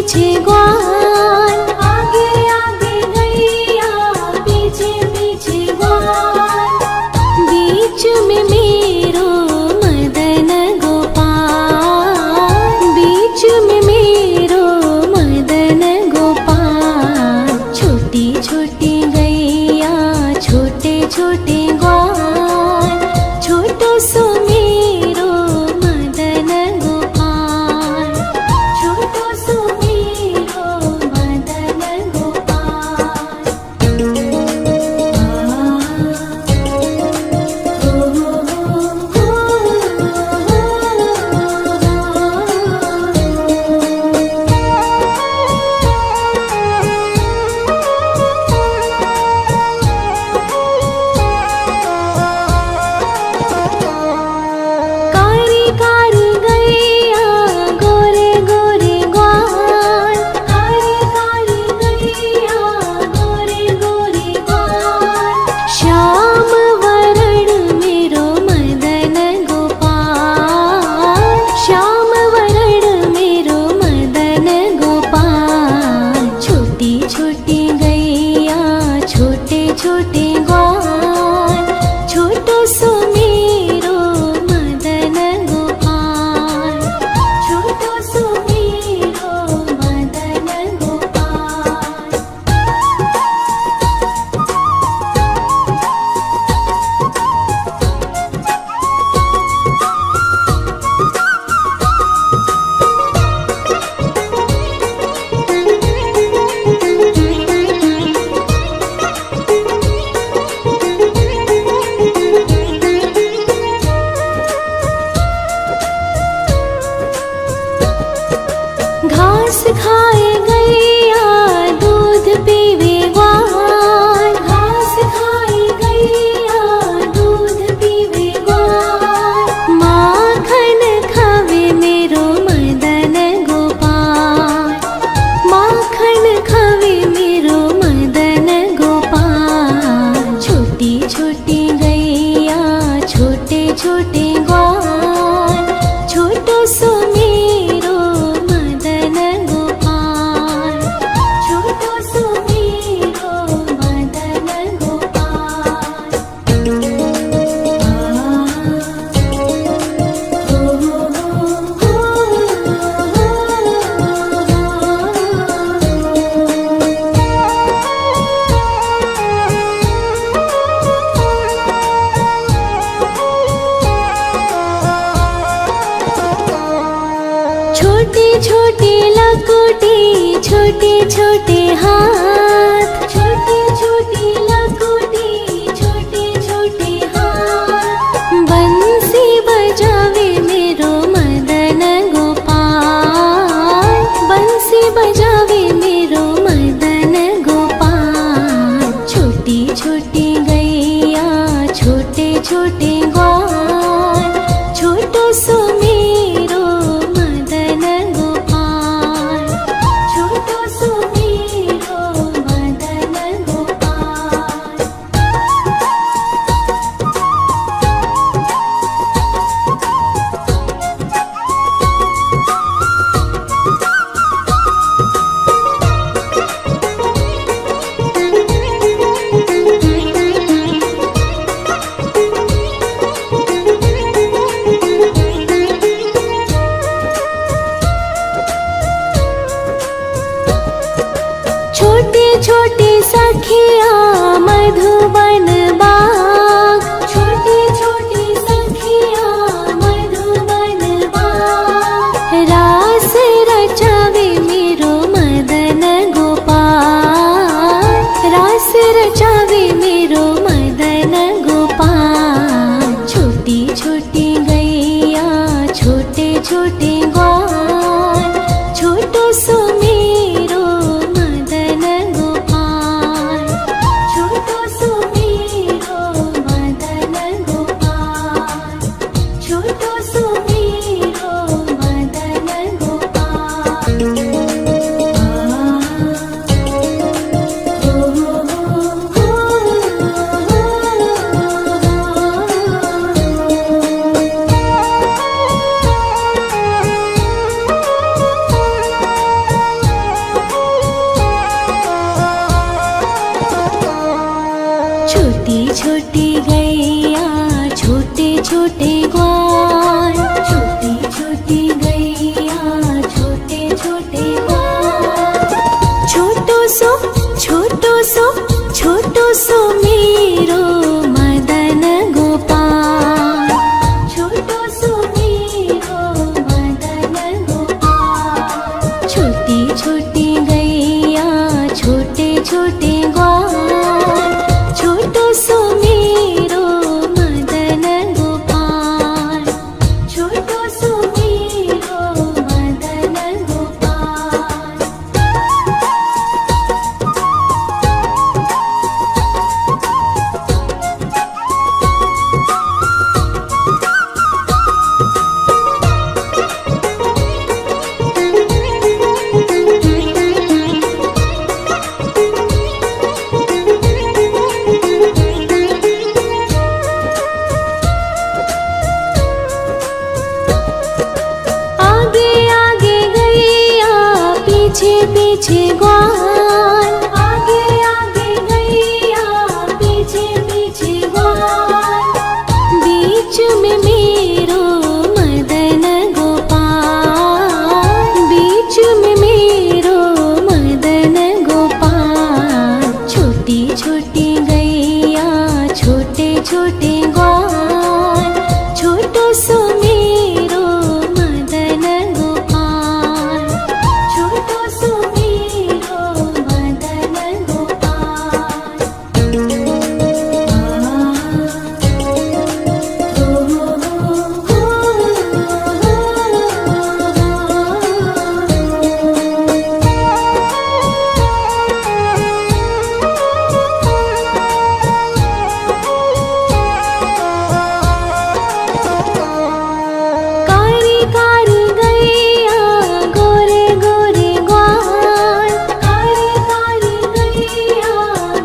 पीछे ग्वाल, आगे आगे गैया पीछे पीछे ग्वाल, बीच में मेरो मदन गोपाल, बीच में मेरो मदन गोपाल। छोटी छोटी गैया छोटे छोटे ग्वाल, छोटो सो मेरो मदन गोपाल, छोटो सो मेरो मदन गोपाल। कारी कारी गैया गोरे गोरे ग्वाल, कारी कारी गैया गोरे गोरे ग्वाल, श्याम वरण मेरो मदन गोपाल, श्याम वरण मेरो मदन गोपाल। छोटी छोटी गैया छोटे छोटे ग्वाल, छोटो सो मेरो मदन गोपाल, छोटो सो मेरो मदन गोपाल। घास खाए गैया दूध पीवे ग्वाल, घास खाए गैया दूध पीवे ग्वाल, माखन खावे मेरो मदन गोपाल, माखन खावे मेरो मदन गोपाल। छोटी छोटी गैया छोटे छोटे ग्वाल, छोटो सो मेरो मदन गोपाल, छोटो सो मेरो मदन गोपाल। छोटी छोटी लकुटी छोटे छोटे हाथ, छोटी छोटी लकुटी छोटे छोटे हाथ, बंसी बजावे मेरो मदन गोपाल, बंसी बजावे मेरो मदन गोपाल। छोटी छोटी गैया छोटे छोटे ग्वाल, छोटो सो मेरो मदन गोपाल, छोटो सो मेरो मदन गोपाल। छोटी छोटी सखिया मधुबन बाग, छोटी छोटी सखिया मधुबन बाग, रास रचावे मेरो मदन गोपाल, रास रचावे मेरो मदन गोपाल। छोटी छोटी गैया छोटे छोटे ग्वाल, छोटो सो मेरो मदन गोपाल, छोटो सो मेरो मदन गोपाल, छोटो सो मेरो मदन गोपाल। छोटे ग्वाल, छोटी छोटी गैया छोटे छोटे ग्वाल। छोटो सो छोटो सो छोटो सो मेरो मदन गोपाल, छोटो सो मेरो मदन गोपाल। छोटी छोटी गैया छोटे छोटे ग्वाल, छोटो सो मेरो मदन गोपाल, छोटो सो मेरो मदन गोपाल। आगे आगे गैया पीछे पीछे ग्वाल, आगे आगे गैया पीछे पीछे ग्वाल। बीच में मेरो मदन गोपाल, बीच में मेरो मदन गोपाल। छोटी छोटी गैया छोटे छोटे ग्वाल, छोटो सो मेरो मदन गोपाल, छोटो सो मेरो मदन गोपाल। कारी कारी गैया गोरे गोरे ग्वाल, कारी कारी गैया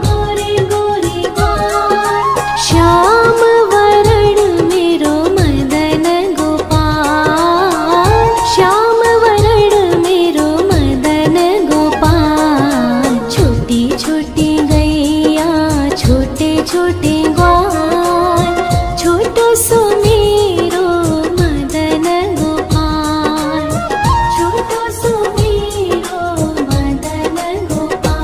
गोरे गोरे ग्वाल। श्याम वरण मेरो मदन गोपाल, श्याम वरण मेरो मदन गोपाल। छोटी छोटी गैया छोटे छोटे ग्वाल, छोटो सो मेरो मदन गोपाल, छोटो सो मेरो मदन गोपाल।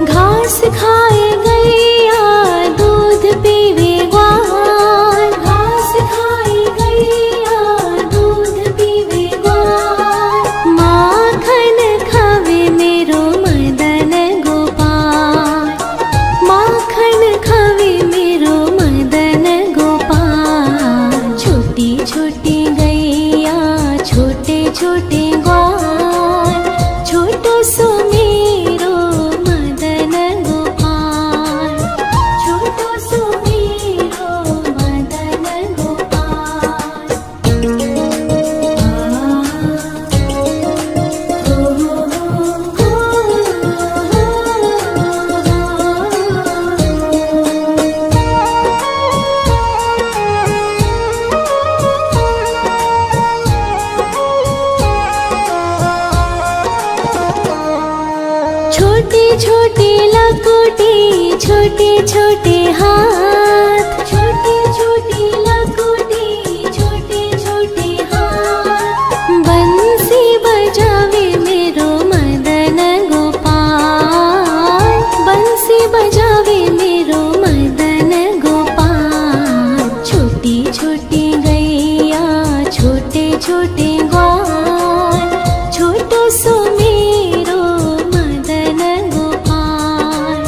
घास खाए गैया दूध पीवे ग्वाल, घास खाए गैया दूध पीवे ग्वाल। माखन खावे मेरो मदन गोपाल, माखन खावे मेरो मदन गोपाल। छोटी छोटी गैया छोटे छोटे ग्वाल, छोटो सो मेरो मदन गोपाल, छोटो सो मेरो मदन गोपाल। छोटी छोटी लकुटी छोटे छोटे हाथ, छोटी छोटी लकुटी छोटे छोटे हाथ। बंसी बजावे मेरो मदन गोपाल, बंसी बजावे मेरो मदन गोपाल। छोटी छोटी गैया छोटे छोटे ग्वाल, छोटो सो मेरो मदन गोपाल,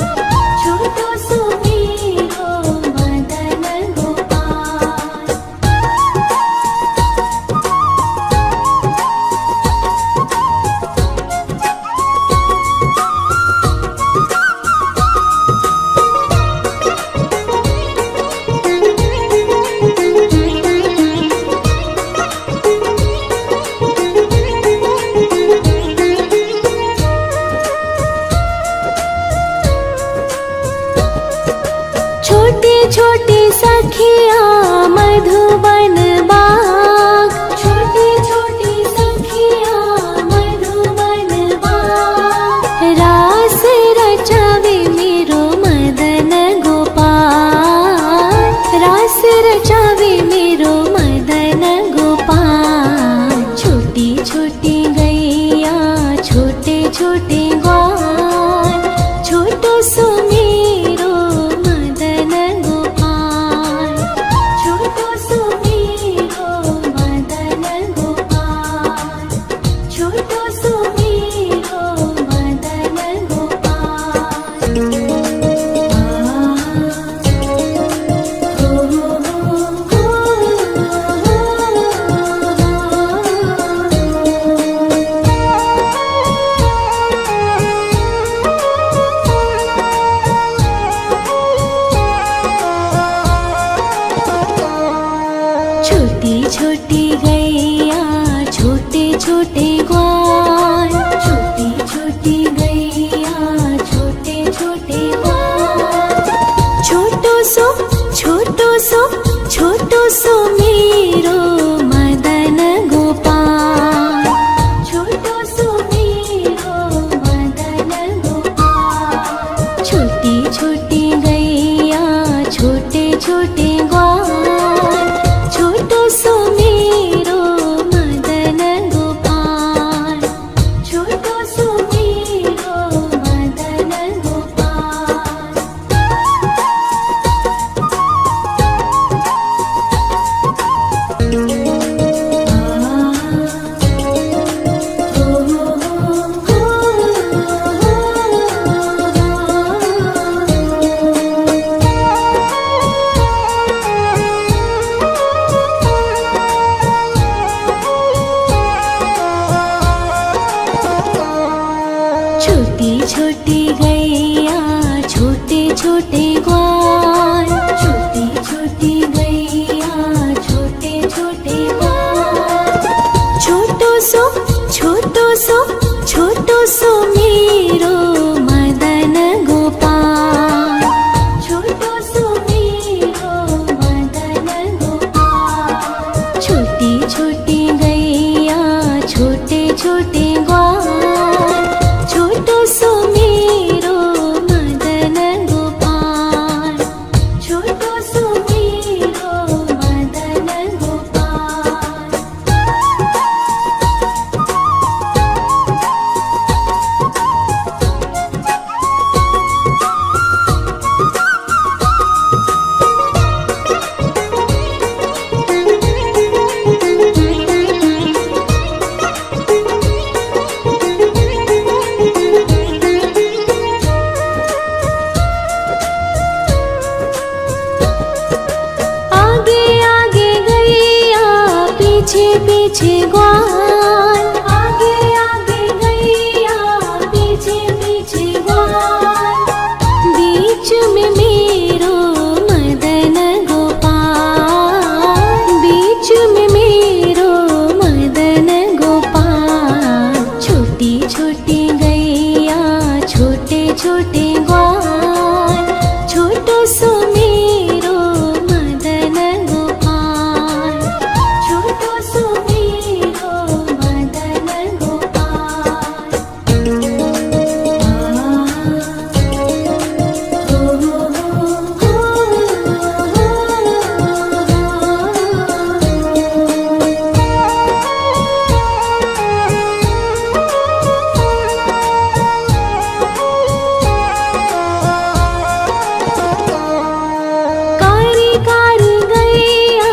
छोटो सो मेरो मदन गोपाल। छोटी सखिया मधुबन बाग, छोटी छोटी सखिया मधुबन बाग। रास रचावे मेरो मदन गोपाल, रास रचावे मेरो मदन गोपाल। छोटी छोटी गैया छोटे छोटे ग्वाल, छोटो सो मेरो मदन गोपाल, छोटो सो मेरो मदन गोपाल, छोटो सो मेरो मदन गोपाल। छोटी छोटी गैया छोटे छोटे ग्वाल, छोटी छोटी गैया छोटे छोटे ग्वाल। छोटो सो छोटो सो मेरो मदन गोपाल, छोटो सो मेरो मदन गोपाल। छोटी छोटी गैया छोटे छोटे ग्वाल, छोटो सो मेरो मदन गोपाल, छोटो सो मेरो मदन गोपाल। छोटी छोटी गैया छोटे छोटे ग्वाल, छोटी छोटी गैया छोटे छोटे ग्वाल। छोटो सो मेरो मदन गोपाल, छोटो सो मेरो मदन गोपाल। छोटी छोटी गैया छोटे छोटे ग्वाल, छोटो सो मेरो मदन गोपाल, छोटो सो मेरो मदन गोपाल। आगे आगे गैया पीछे पीछे ग्वाल, आगे आगे गैया पीछे पीछे ग्वाल। बीच में मेरो मदन गोपाल, बीच में मेरो मदन गोपाल। छोटी छोटी गैया छोटे छोटे ग्वाल, छोटो सो मेरो मदन गोपाल, छोटो सो मेरो मदन गोपाल। कारी कारी गैया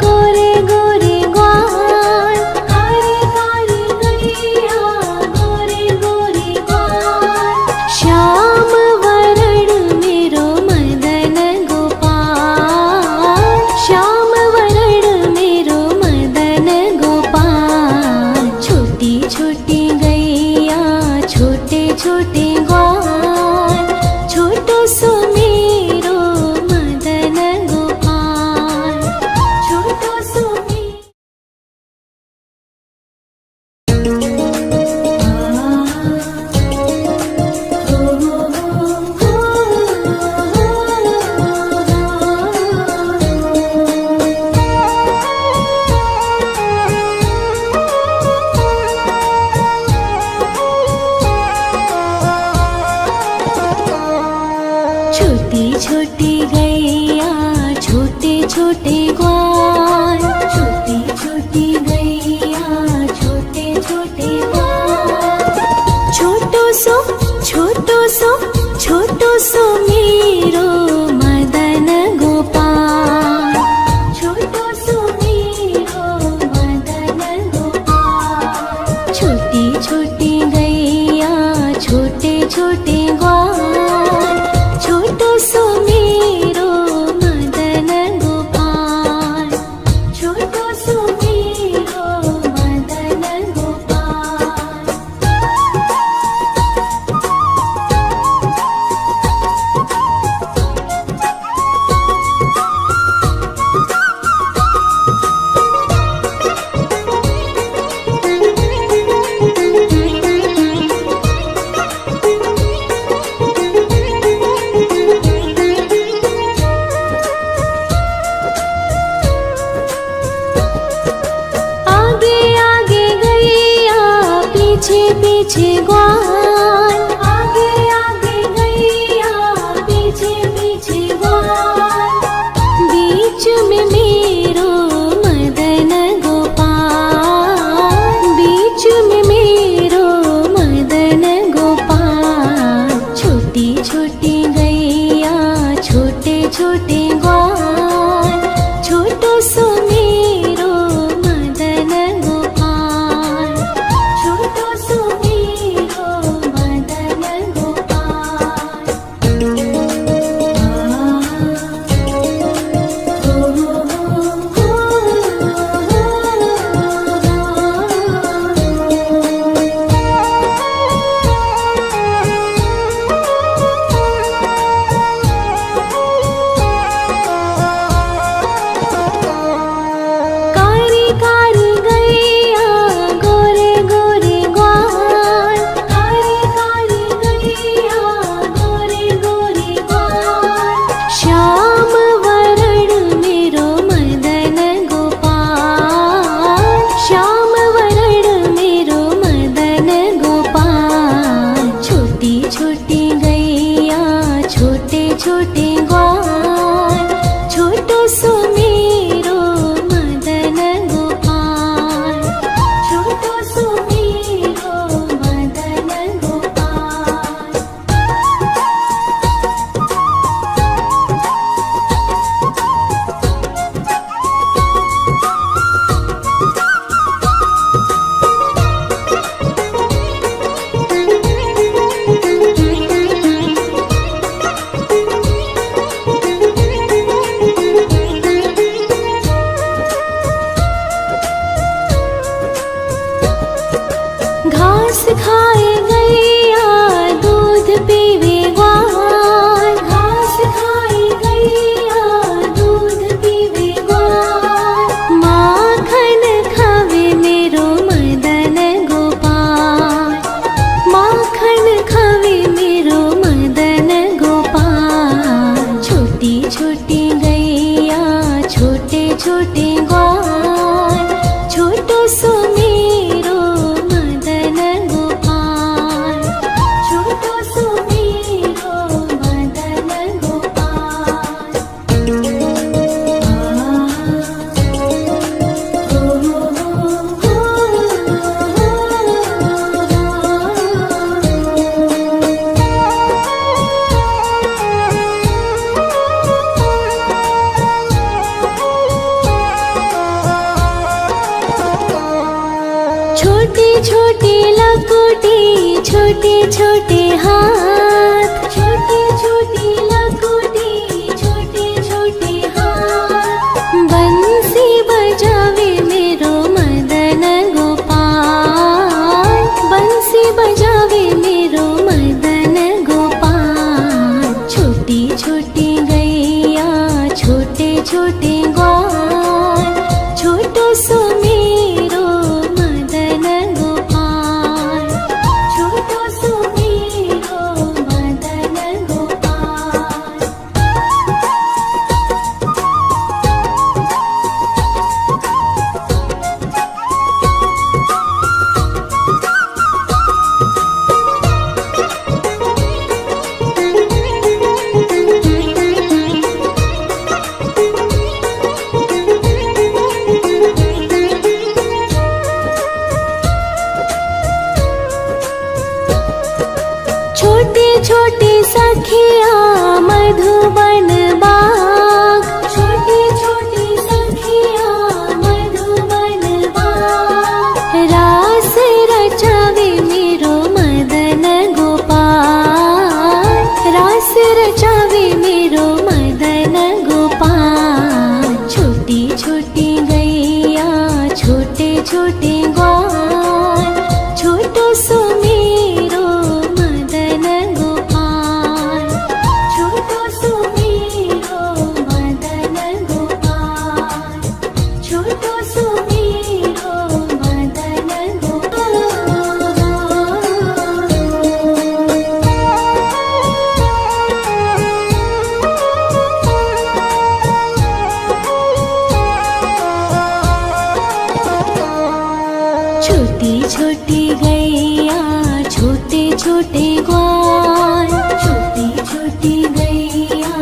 गोरे गोरे ग्वाल, कारी कारी गैया गोरे गोरे ग्वाल। श्याम वरण मेरो मदन गोपाल, श्याम वरण मेरो मदन गोपाल। छोटी छोटी गैया छोटे छोटे ग्वाल, छोटो सो मेरो मदन गोपाल, छोटो सो मेरो छोटे ग्वाल, छोटी छोटी गैया छोटे छोटे ग्वाल। छोटो सो मेरो मदन गोपाल, छोटो सो मेरो मदन गोपाल। छोटी छोटी गैया छोटे छोटे ग्वाल, छोटो सो मेरो मदन गोपाल, छोटो सो मेरो मदन गोपाल। पीछे पीछे ग्वाल, आगे आगे गैया पीछे पीछे ग्वाल। बीच में मेरो मदन गोपाल, बीच में मेरो मदन गोपाल। छोटी छोटी गैया छोटे छोटे ग्वाल, छोटो सो मेरो मदन गोपाल, छोटो सो मेरो मदन गोपाल। कारी कारी गैया गोरे गोरे ग्वाल, कारी कारी गैया गोरे गोरे ग्वाल। श्याम वरण मेरो मदन गोपाल, श्याम वरण मेरो मदन गोपाल। छोटी छोटी गैया छोटे छोटे ग्वाल, छोटो सो मेरो मदन गोपाल, छोटो सो मेरो मदन गोपाल। घास खाए गैया दूध पीवे ग्वाल, घास खाए गैया दूध पीवे ग्वाल। माखन खावे मेरो मदन गोपाल, माखन खावे मेरो मदन गोपाल। छोटी छोटी गैया छोटे छोटे ग्वाल, छोटो सो मेरो मदन गोपाल, छोटो सो मेरो मदन गोपाल। छोटी छोटी लकुटी छोटे छोटे हाथ, छोटी छोटी लकुटी छोटे छोटे हाथ। बंसी बजावे मेरो मदन गोपाल, बंसी बजावे मेरो मदन गोपाल। छोटी छोटी गैया छोटे छोटे ग्वाल, छोटो सो मेरो मदन गोपाल, छोटो सो मेरो छोटी छोटी सखिया मधुबन बाग, छोटी छोटी सखिया मधुबन बाग। रास रचावे मेरो मदन गोपाल, रास रचावे मेरो मदन गोपाल। छोटी छोटी गैया छोटे छोटे ग्वाल, छोटो सो मेरो मदन गोपाल, छोटो सो मेरो मदन गोपाल, छोटो सो मेरो मदन छोटी छोटी गैया छोटे छोटे ग्वाल, छोटी छोटी गैया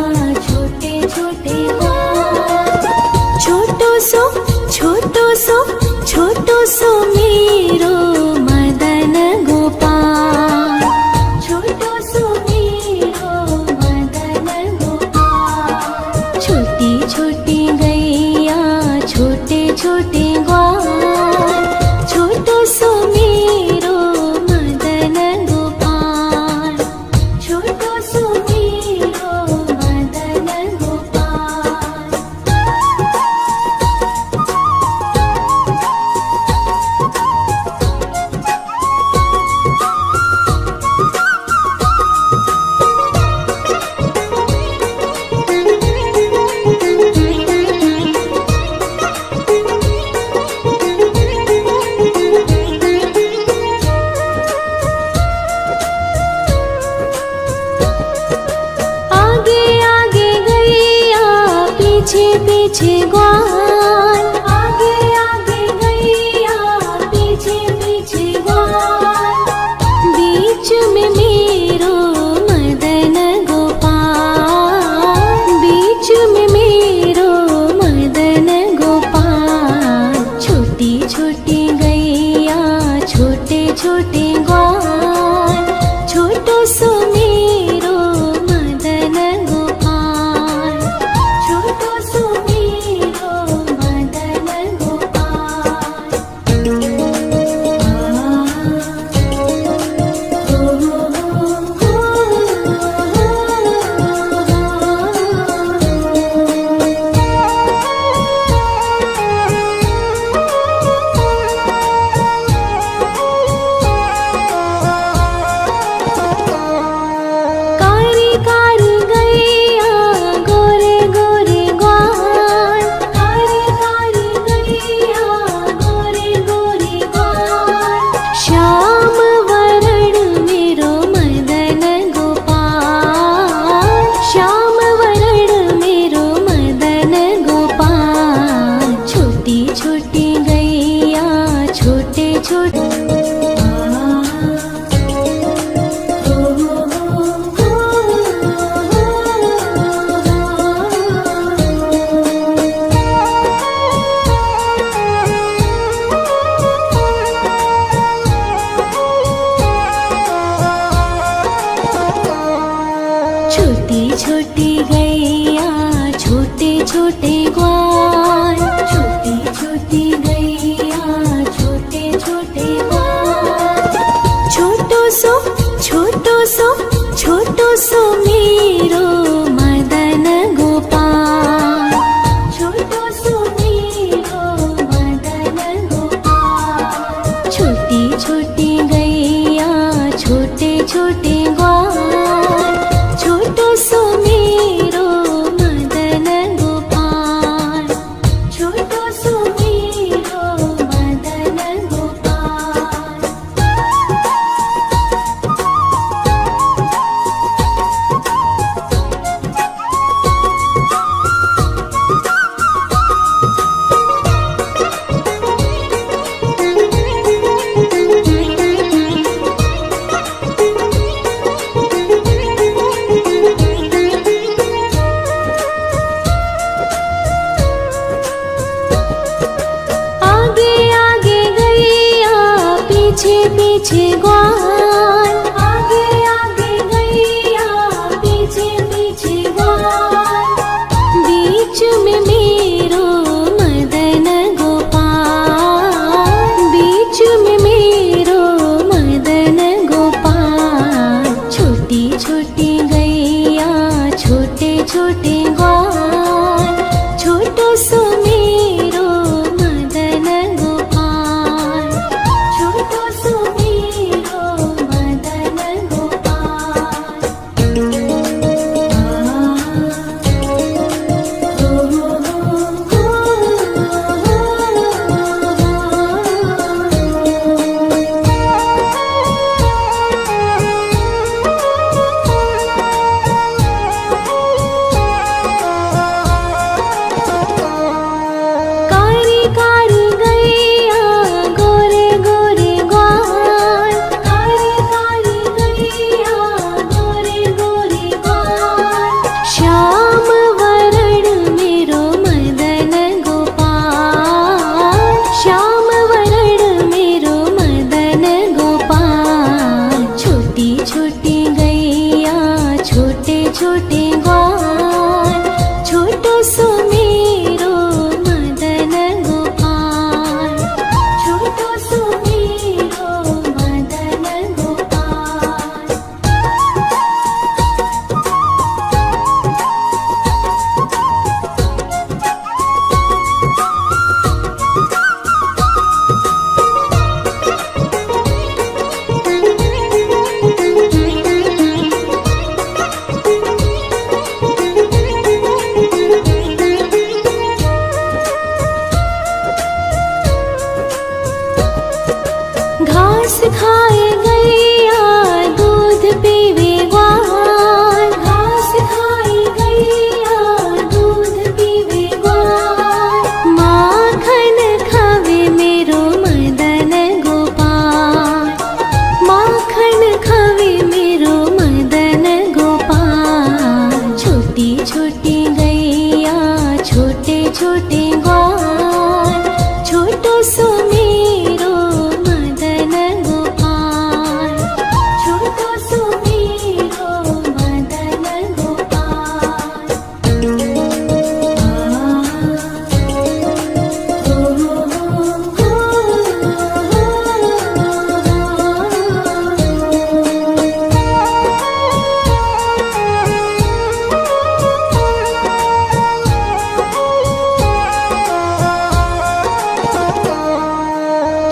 छोटे छोटे ग्वाल। छोटो सो छोटो सो मेरो मदन गोपाल, छोटो सो मेरो मदन गोपाल। छोटी छोटी गैया छोटे छोटे ग्वाल, छोटो सो मेरो मदन गोपाल, छोटो सो मेरो मदन गोपाल। आगे आगे गैया पीछे पीछे ग्वाल, आगे आगे गैया पीछे पीछे ग्वाल। बीच में मेरो मदन गोपाल, बीच में मेरो मदन गोपाल। छोटी छोटी गैया छोटे छोटे ग्वाल, छोटो सो मेरो मदन गोपाल, छोटो सो मेरो मदन गोपाल। कारी कारी गैया गोरे गोरे ग्वाल, कारी कारी गैया गोरे गोरे ग्वाल। श्याम वरण मेरो मदन गोपाल, श्याम वरण मेरो मदन गोपाल। छोटी छोटी गैया छोटे छोटे छोटी छोटी गैया छोटे छोटे ग्वाल, छोटी छोटी गैया छोटे छोटे ग्वाल। छोटो सो छोटो सो मेरो मदन गोपाल, छोटो सो मेरो मदन गोपाल। छोटी छोटी गैया छोटे छोटे ग्वाल, छोटो सो मेरो मदन गोपाल, छोटो सो मेरो मदन गोपाल। छोटे ग्वाल, छोटो सो मेरो मदन गोपाल, छोटो सो मेरो मदन गोपाल। घास खाए गैया दूध पीवे ग्वाल, घास खाए गैया दूध पीवे ग्वाल, माखन खावे मेरो मदन गोपाल, माखन खावे मेरो मदन गोपाल। छोटी छोटी गैया छोटे छोटे ग्वाल, छोटो सो मेरो मदन गोपाल, छोटो सो मेरो मदन गोपाल।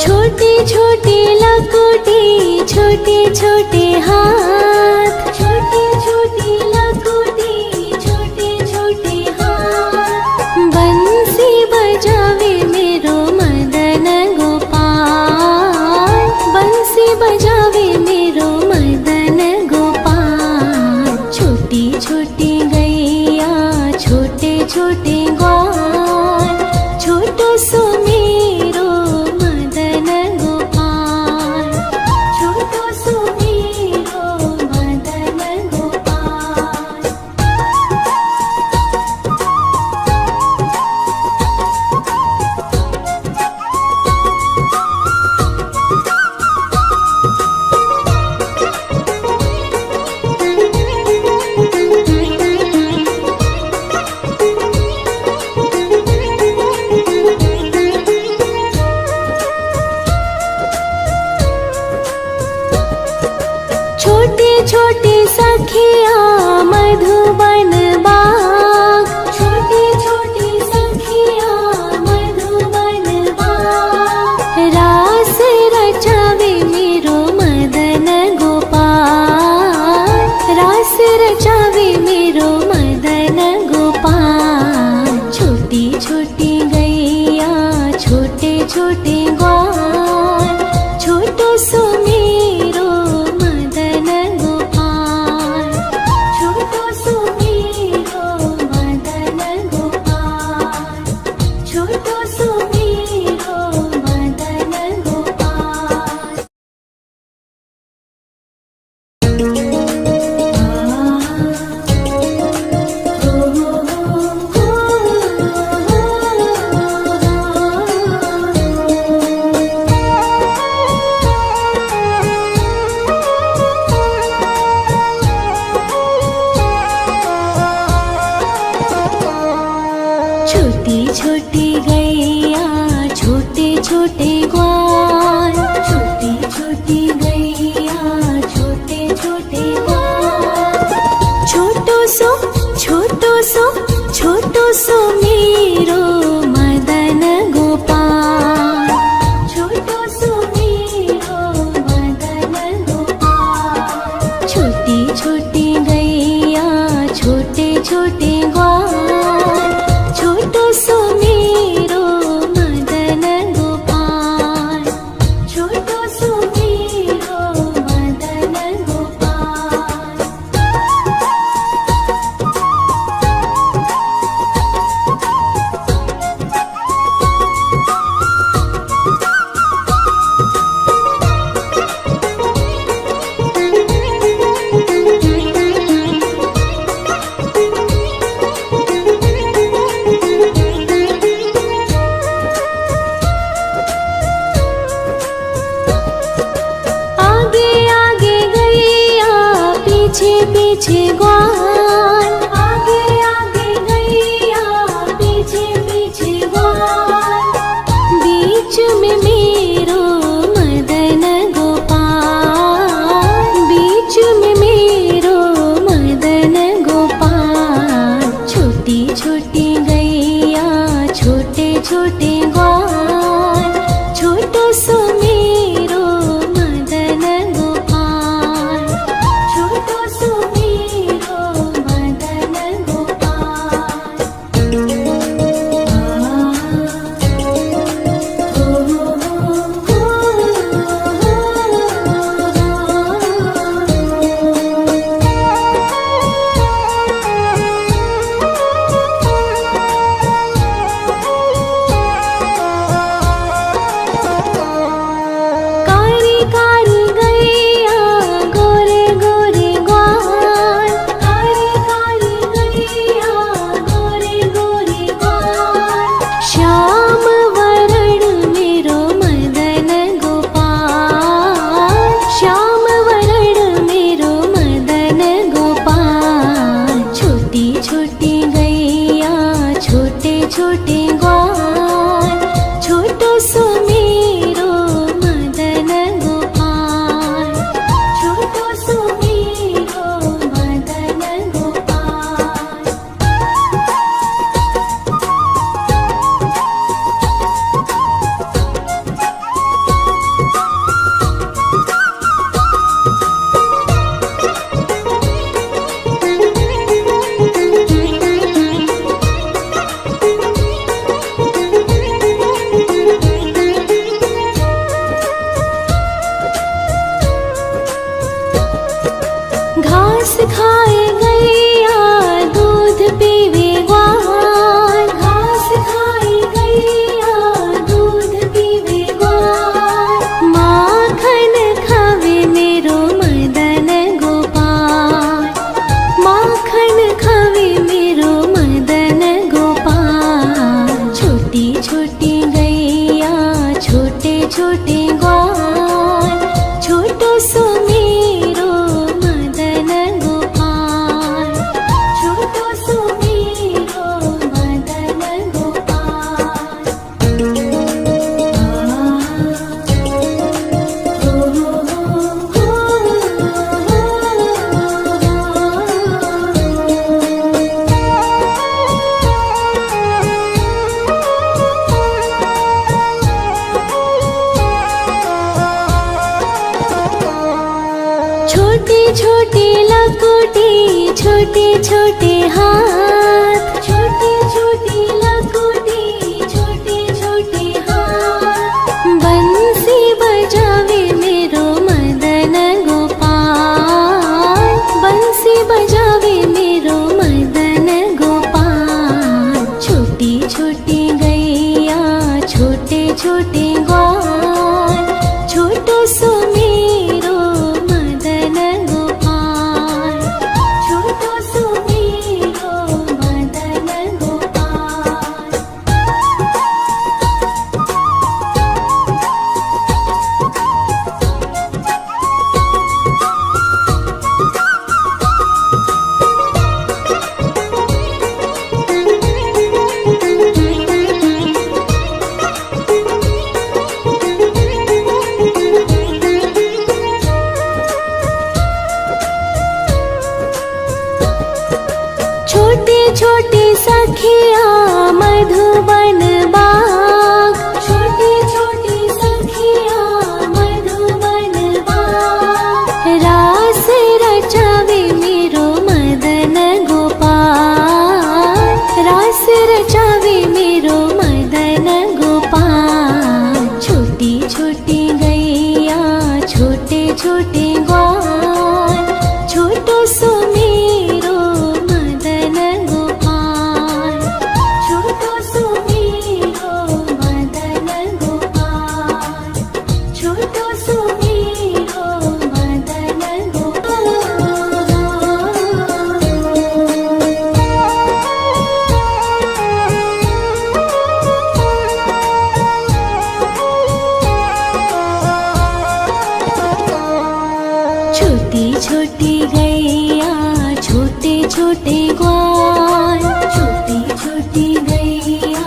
छोटी छोटी लकुटी छोटे छोटे हाथ, छोटी छोटी लकुटी छोटे छोटे हाथ, बंसी बजावे मेरो मदन गोपाल, बंसी बजावे मेरो मदन गोपाल। छोटी छोटी गैया छोटे छोटे ग्वाल, छोटो सो मेरो मदन गोपाल, छोटो सो मेरो मदन गोपाल। छोटे छोटे सखिया मधुबन बाग, छोटे छोटे सखिया मधुबन बाग, रास रचावे मेरो मदन गोपाल, रास रचावे मेरो मदन गोपाल। छोटी छोटी गैया छोटे छोटे ग्वाल, छोटो सो मेरो मदन गोपाल, छोटो सो मेरो मदन गोपाल, छोटो सो मेरो मदन गोपाल। छोटी छोटी गैया छोटे छोटे ग्वाल, छोटी छोटी गैया छोटे छोटे ग्वाल, छोटो सो छोटो सो छोटो सो मेरो मदन गोपाल, छोटो सो मेरो मदन गोपाल। छोटी छोटी गैया छोटे छोटे ग्वाल, छोटो सो मेरो मदन गोपाल, छोटो सो मेरो मदन गोपाल। पीछे पीछे ग्वाल, खाए गैया दूध पीवे ग्वाल, घास खाए गैया दूध पीवे ग्वाल, माखन खावे मेरो मदन गोपाल, माखन खावे मेरो मदन गोपाल। छोटी छोटी गैया छोटे छोटे ग्वाल, छोटो सो मेरो मदन गोपाल, छोटो सो मेरो मदन गोपाल। छोटी छोटी लकुटी छोटे छोटे हाथ, छोटी छोटी लकुटी छोटे छोटे हाथ, बंसी बजावे मेरो मदन गोपाल, बंसी बजावे मेरो मदन गोपाल। छोटी छोटी गैया छोटे छोटे ग्वाल, छोटो सो मेरो मदन गोपाल, छोटो सो मेरो मदन गोपाल। छोटी छोटी सखिया मधुबन बाग, छोटी छोटी सखिया मधुबन बाग, रास रचावे मेरो मदन गोपाल, रास रचावे मेरो मदन गोपाल। छोटी छोटी गैया छोटे छोटे ग्वाल, छोटो सो मेरो मदन गोपाल, छोटो सो मेरो मदन गोपाल, छोटो सो मेरो मदन गोपाल। छोटी छोटी गैया छोटे छोटे ग्वाल, छोटी छोटी गैया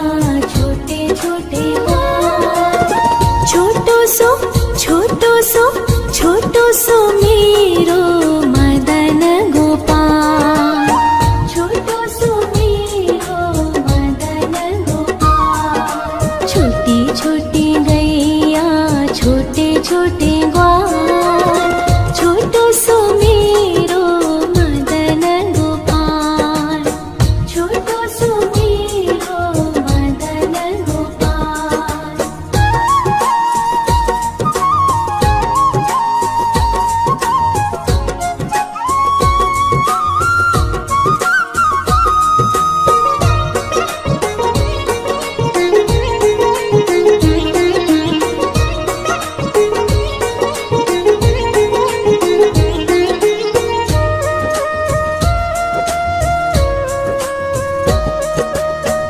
छोटे छोटे ग्वाल, छोटो सो छोटो सो मेरो मदन गोपाल, छोटो सो मेरो मदन गोपाल। छोटी छोटी गैया छोटे छोटे ग्वाल, छोटो सो मेरो मदन गोपाल, छोटो सो मेरो मदन गोपाल।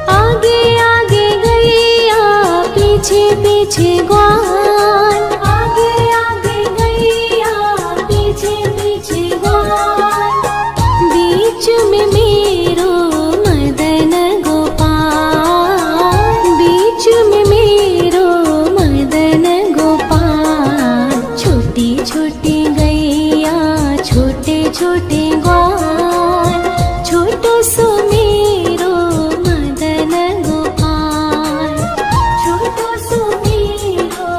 आगे आगे गैया पीछे पीछे ग्वाल, आगे आगे गैया पीछे पीछे ग्वाल, बीच में मेरो मदन गोपाल, बीच में मेरो मदन गोपाल। छोटी छोटी गैया छोटे छोटे ग्वाल, छोटो सो मेरो मदन गोपाल, छोटो सो मेरो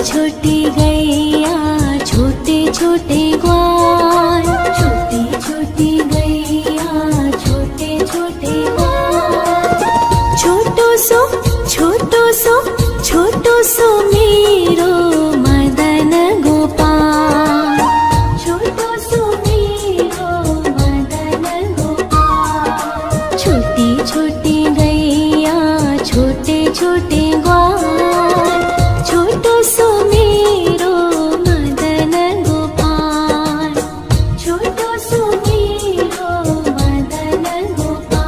छोटी गैया छोटे छोटे ग्वाल, छोटी छोटी गैया छोटे छोटे ग्वाल। छोटो सो छोटो सो छोटो सो मेरो मदन गोपाल, छोटो सो मेरो मदन गोपाल। छोटी छोटी गैया छोटे छोटे ग्वाल, छोटो सो मेरो मदन गोपाल, छोटो सो मेरो मदन गोपाल।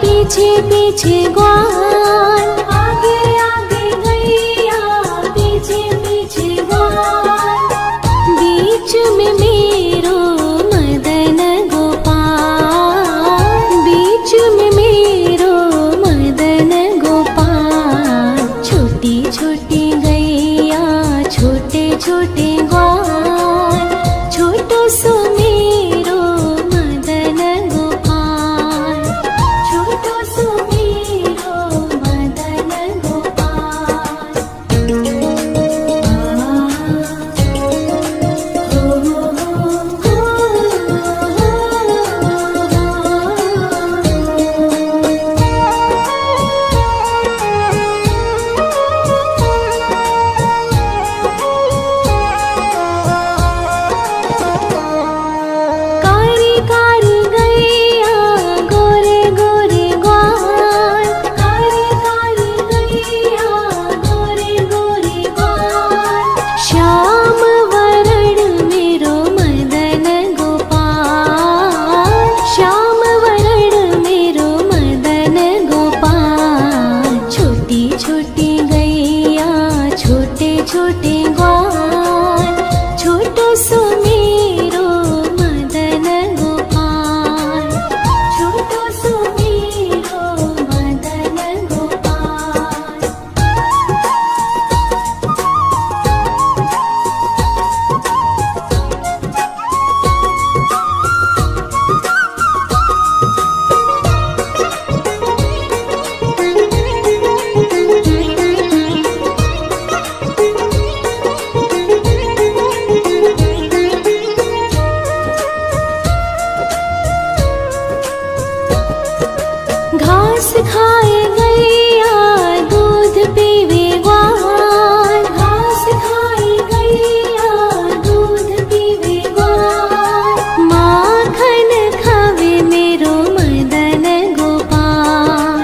पीछे पीछे ग्वाल, आगे आगे गैया पीछे पीछे ग्वाल। बीच में मेरो मदन गोपाल, बीच में मेरो मदन गोपाल। छोटी छोटी गैया छोटे छोटे ग्वाल, छोटो सो मेरो मदन गोपाल, छोटो सो मेरो मदन गोपाल। कारी कारी गैया गोरे गोरे ग्वाल, कारी कारी गैया गोरे गोरे ग्वाल। श्याम वरण मेरो मदन गोपाल, श्याम वरण मेरो मदन गोपाल। छोटी छोटी गैया छोटे छोटे ग्वाल, छोटो सो मेरो मदन गोपाल, छोटो सो मेरो मदन गोपाल। घास खाए गैया दूध पीवे ग्वाल, घास खाए गैया दूध पीवे ग्वाल। माखन खावे मेरो मदन गोपाल,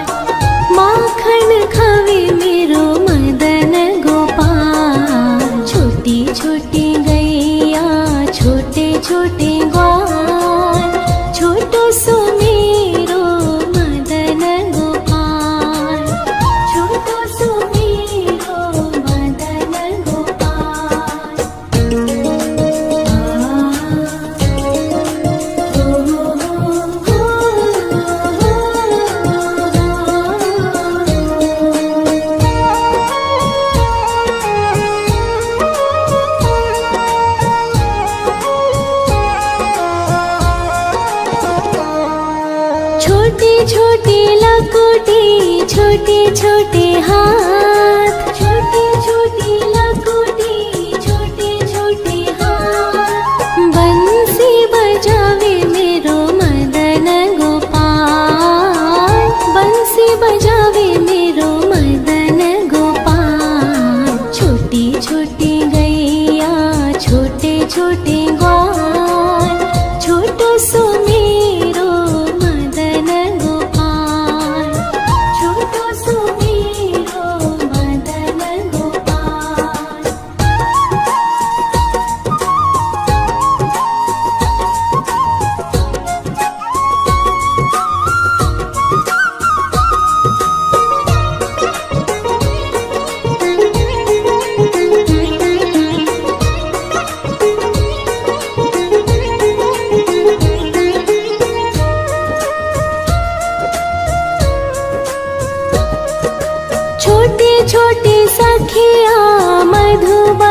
माखन खावे मेरो मदन गोपाल। छोटी छोटी गैया छोटे छोटे ग्वाल, छोटो सो मेरो मदन गोपाल, छोटो सो मेरो मदन गोपाल। छोटी छोटी लकुटी छोटे छोटे हाथ, छोटी छोटी लकुटी छोटे छोटे हाथ। बंसी बजावे मेरो मदन गोपाल, बंसी बजावे मेरो मदन गोपाल। छोटी छोटी गैया छोटे छोटे ग्वाल, छोटो सो मेरो मदन गोपाल, छोटो सो मेरो छोटी सखिया मधुबन